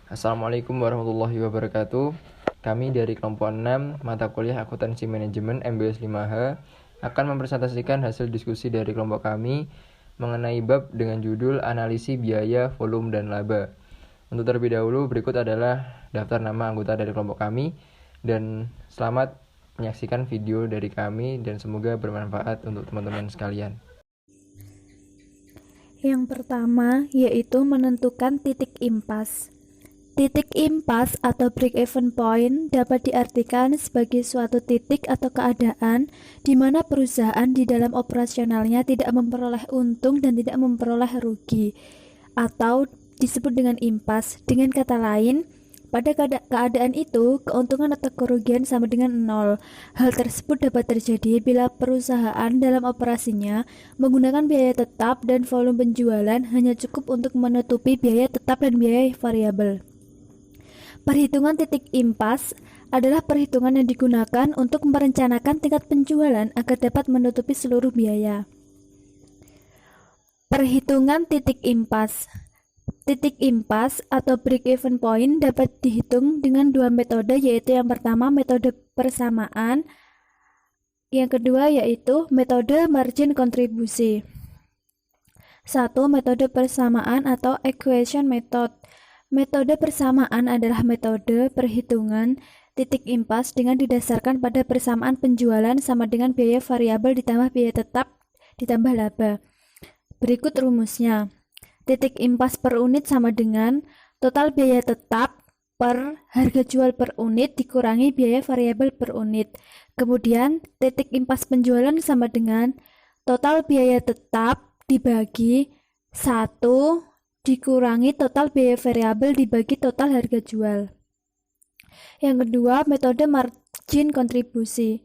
Assalamualaikum warahmatullahi wabarakatuh. Kami dari kelompok 6 mata kuliah Akuntansi Manajemen MBS 5H akan mempresentasikan hasil diskusi dari kelompok kami mengenai bab dengan judul Analisis Biaya, Volume, dan Laba. Untuk terlebih dahulu, berikut adalah daftar nama anggota dari kelompok kami, dan selamat menyaksikan video dari kami dan semoga bermanfaat untuk teman-teman sekalian. Yang pertama yaitu menentukan titik impas. Titik impas atau break-even point dapat diartikan sebagai suatu titik atau keadaan di mana perusahaan di dalam operasionalnya tidak memperoleh untung dan tidak memperoleh rugi, atau disebut dengan impas. Dengan kata lain, pada keadaan itu, keuntungan atau kerugian sama dengan nol. Hal tersebut dapat terjadi bila perusahaan dalam operasinya menggunakan biaya tetap dan volume penjualan hanya cukup untuk menutupi biaya tetap dan biaya variabel. Perhitungan titik impas adalah perhitungan yang digunakan untuk merencanakan tingkat penjualan agar dapat menutupi seluruh biaya. Perhitungan titik impas. Titik impas atau break-even point dapat dihitung dengan dua metode, yaitu yang pertama metode persamaan, yang kedua yaitu metode margin kontribusi. Satu, metode persamaan atau equation method. Metode persamaan adalah metode perhitungan titik impas dengan didasarkan pada persamaan penjualan sama dengan biaya variabel ditambah biaya tetap ditambah laba. Berikut rumusnya. Titik impas per unit sama dengan total biaya tetap per harga jual per unit dikurangi biaya variabel per unit. Kemudian titik impas penjualan sama dengan total biaya tetap dibagi 1 dikurangi total biaya variabel dibagi total harga jual. Yang kedua, metode margin kontribusi.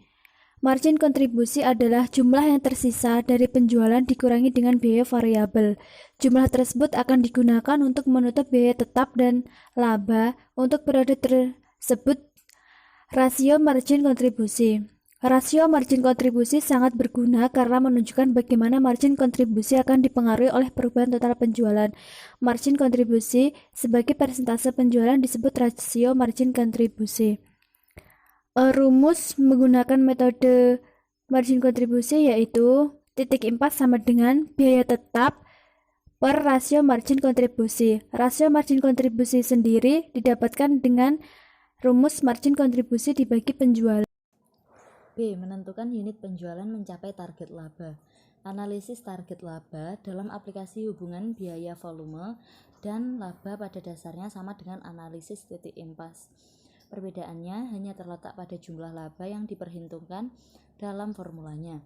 Margin kontribusi adalah jumlah yang tersisa dari penjualan dikurangi dengan biaya variabel. Jumlah tersebut akan digunakan untuk menutup biaya tetap dan laba untuk periode tersebut. Rasio margin kontribusi. Rasio margin kontribusi sangat berguna karena menunjukkan bagaimana margin kontribusi akan dipengaruhi oleh perubahan total penjualan. Margin kontribusi sebagai persentase penjualan disebut rasio margin kontribusi. Rumus menggunakan metode margin kontribusi yaitu titik impas sama dengan biaya tetap per rasio margin kontribusi. Rasio margin kontribusi sendiri didapatkan dengan rumus margin kontribusi dibagi penjualan. B. Menentukan unit penjualan mencapai target laba. Analisis target laba dalam aplikasi hubungan biaya volume dan laba pada dasarnya sama dengan analisis titik impas. Perbedaannya hanya terletak pada jumlah laba yang diperhitungkan dalam formulanya.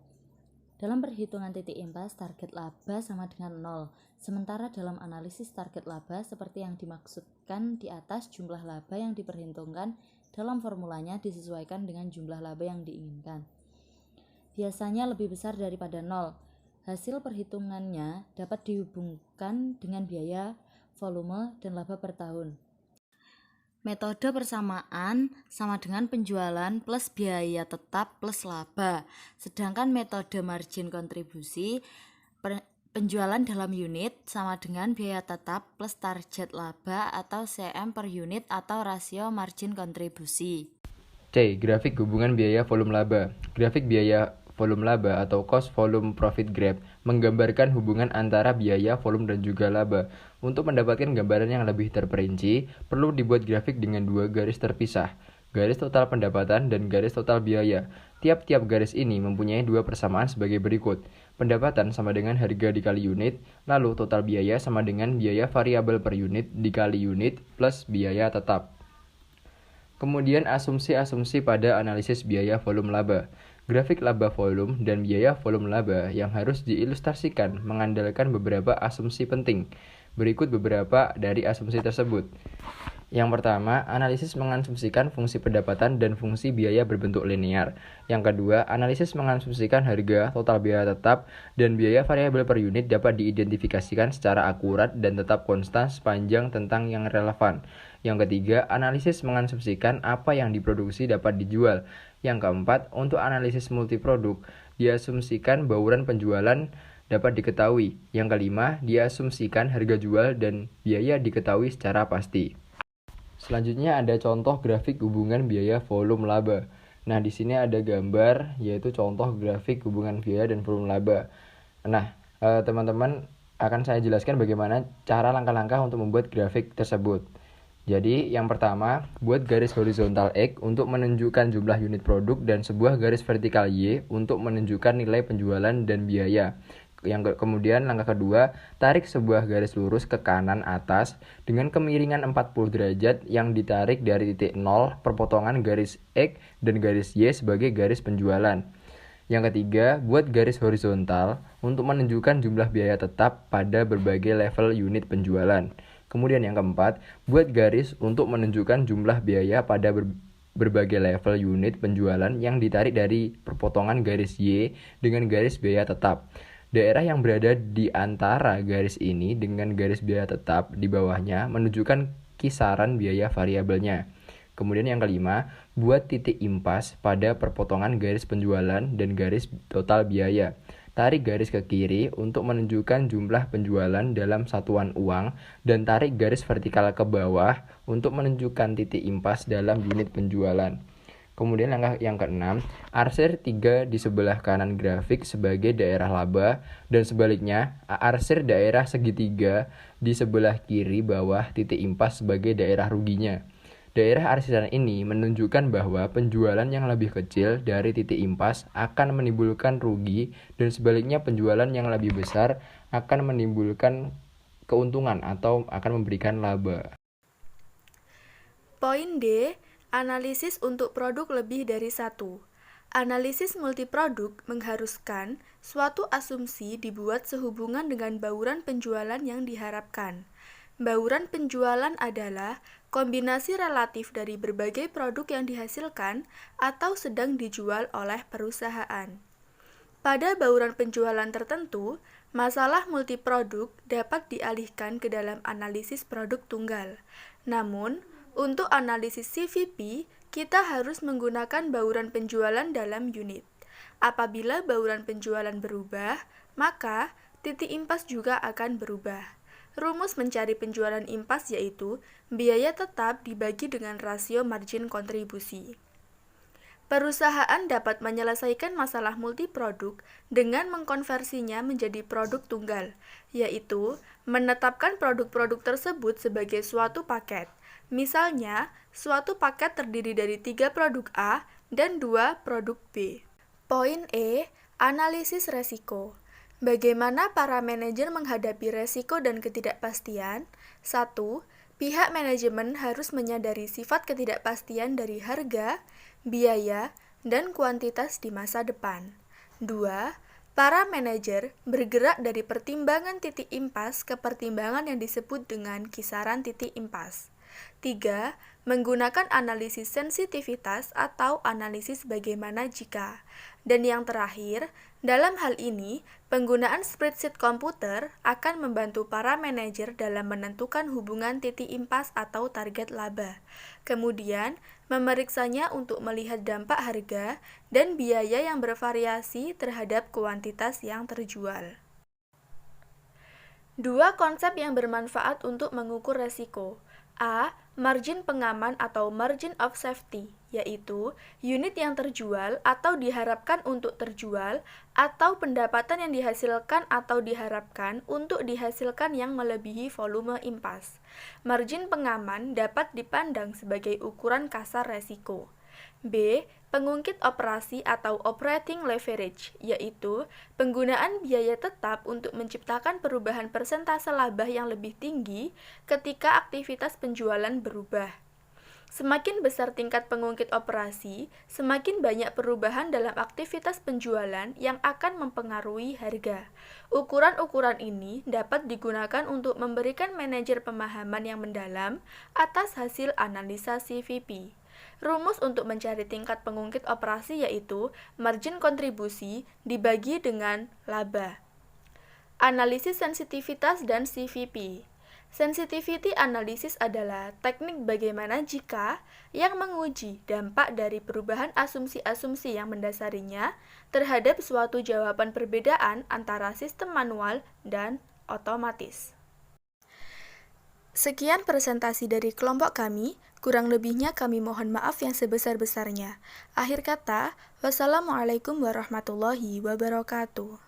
Dalam perhitungan titik impas, target laba sama dengan 0. Sementara dalam analisis target laba, seperti yang dimaksudkan di atas, jumlah laba yang diperhitungkan dalam formulanya disesuaikan dengan jumlah laba yang diinginkan. Biasanya lebih besar daripada 0. Hasil perhitungannya dapat dihubungkan dengan biaya, volume, dan laba per tahun. Metode persamaan sama dengan penjualan plus biaya tetap plus laba. Sedangkan metode margin kontribusi, penjualan dalam unit sama dengan biaya tetap plus target laba atau CM per unit atau rasio margin kontribusi. C. Grafik hubungan biaya volume laba. Grafik biaya volume laba atau cost volume profit graph menggambarkan hubungan antara biaya, volume, dan juga laba. Untuk mendapatkan gambaran yang lebih terperinci, perlu dibuat grafik dengan dua garis terpisah, garis total pendapatan dan garis total biaya. Tiap-tiap garis ini mempunyai dua persamaan sebagai berikut. Pendapatan sama dengan harga dikali unit, lalu total biaya sama dengan biaya variabel per unit dikali unit plus biaya tetap. Kemudian asumsi-asumsi pada analisis biaya volume laba. Grafik laba volume dan biaya volume laba yang harus diilustrasikan mengandalkan beberapa asumsi penting. Berikut beberapa dari asumsi tersebut. Yang pertama, analisis mengasumsikan fungsi pendapatan dan fungsi biaya berbentuk linear. Yang kedua, analisis mengasumsikan harga, total biaya tetap, dan biaya variabel per unit dapat diidentifikasikan secara akurat dan tetap konstan sepanjang tentang yang relevan. Yang ketiga, analisis mengasumsikan apa yang diproduksi dapat dijual. Yang keempat, untuk analisis multiproduk, diasumsikan bauran penjualan dapat diketahui. Yang kelima, diasumsikan harga jual dan biaya diketahui secara pasti. Selanjutnya ada contoh grafik hubungan biaya volume laba. Nah, di sini ada gambar yaitu contoh grafik hubungan biaya dan volume laba. Nah, teman-teman akan saya jelaskan bagaimana cara langkah-langkah untuk membuat grafik tersebut. Jadi, yang pertama, buat garis horizontal X untuk menunjukkan jumlah unit produk dan sebuah garis vertikal Y untuk menunjukkan nilai penjualan dan biaya. Kemudian langkah kedua, tarik sebuah garis lurus ke kanan atas dengan kemiringan 40 derajat yang ditarik dari titik 0 perpotongan garis X dan garis Y sebagai garis penjualan. Yang ketiga, buat garis horizontal untuk menunjukkan jumlah biaya tetap pada berbagai level unit penjualan. Kemudian yang keempat, buat garis untuk menunjukkan jumlah biaya pada berbagai level unit penjualan yang ditarik dari perpotongan garis Y dengan garis biaya tetap. Daerah yang berada di antara garis ini dengan garis biaya tetap di bawahnya menunjukkan kisaran biaya variabelnya. Kemudian yang kelima, buat titik impas pada perpotongan garis penjualan dan garis total biaya. Tarik garis ke kiri untuk menunjukkan jumlah penjualan dalam satuan uang dan tarik garis vertikal ke bawah untuk menunjukkan titik impas dalam unit penjualan. Kemudian langkah yang keenam, arsir 3 di sebelah kanan grafik sebagai daerah laba dan sebaliknya, arsir daerah segitiga di sebelah kiri bawah titik impas sebagai daerah ruginya. Daerah arsiran ini menunjukkan bahwa penjualan yang lebih kecil dari titik impas akan menimbulkan rugi dan sebaliknya penjualan yang lebih besar akan menimbulkan keuntungan atau akan memberikan laba. Poin D, analisis untuk produk lebih dari satu. Analisis multiproduk mengharuskan suatu asumsi dibuat sehubungan dengan bauran penjualan yang diharapkan. Bauran penjualan adalah kombinasi relatif dari berbagai produk yang dihasilkan atau sedang dijual oleh perusahaan. Pada bauran penjualan tertentu, masalah multiproduk dapat dialihkan ke dalam analisis produk tunggal. Namun, untuk analisis CVP, kita harus menggunakan bauran penjualan dalam unit. Apabila bauran penjualan berubah, maka titik impas juga akan berubah. Rumus mencari penjualan impas yaitu biaya tetap dibagi dengan rasio margin kontribusi. Perusahaan dapat menyelesaikan masalah multiproduk dengan mengkonversinya menjadi produk tunggal, yaitu menetapkan produk-produk tersebut sebagai suatu paket. Misalnya, suatu paket terdiri dari 3 produk A dan 2 produk B. Poin E, analisis resiko. Bagaimana para manajer menghadapi resiko dan ketidakpastian? 1. Pihak manajemen harus menyadari sifat ketidakpastian dari harga, biaya, dan kuantitas di masa depan. 2. Para manajer bergerak dari pertimbangan titik impas ke pertimbangan yang disebut dengan kisaran titik impas. 3. Menggunakan analisis sensitivitas atau analisis bagaimana jika. Dan yang terakhir, dalam hal ini, penggunaan spreadsheet komputer akan membantu para manajer dalam menentukan hubungan titik impas atau target laba. Kemudian, memeriksanya untuk melihat dampak harga dan biaya yang bervariasi terhadap kuantitas yang terjual. 2 konsep yang bermanfaat untuk mengukur resiko. A. Margin pengaman atau margin of safety, yaitu unit yang terjual atau diharapkan untuk terjual atau pendapatan yang dihasilkan atau diharapkan untuk dihasilkan yang melebihi volume impas. Margin pengaman dapat dipandang sebagai ukuran kasar resiko. B. Pengungkit operasi atau operating leverage, yaitu penggunaan biaya tetap untuk menciptakan perubahan persentase laba yang lebih tinggi ketika aktivitas penjualan berubah. Semakin besar tingkat pengungkit operasi, semakin banyak perubahan dalam aktivitas penjualan yang akan mempengaruhi harga. Ukuran-ukuran ini dapat digunakan untuk memberikan manajer pemahaman yang mendalam atas hasil analisa CVP. Rumus untuk mencari tingkat pengungkit operasi yaitu margin kontribusi dibagi dengan laba. Analisis sensitivitas dan CVP. Sensitivity analysis adalah teknik bagaimana jika yang menguji dampak dari perubahan asumsi-asumsi yang mendasarinya terhadap suatu jawaban perbedaan antara sistem manual dan otomatis. Sekian presentasi dari kelompok kami, kurang lebihnya kami mohon maaf yang sebesar-besarnya. Akhir kata, wassalamualaikum warahmatullahi wabarakatuh.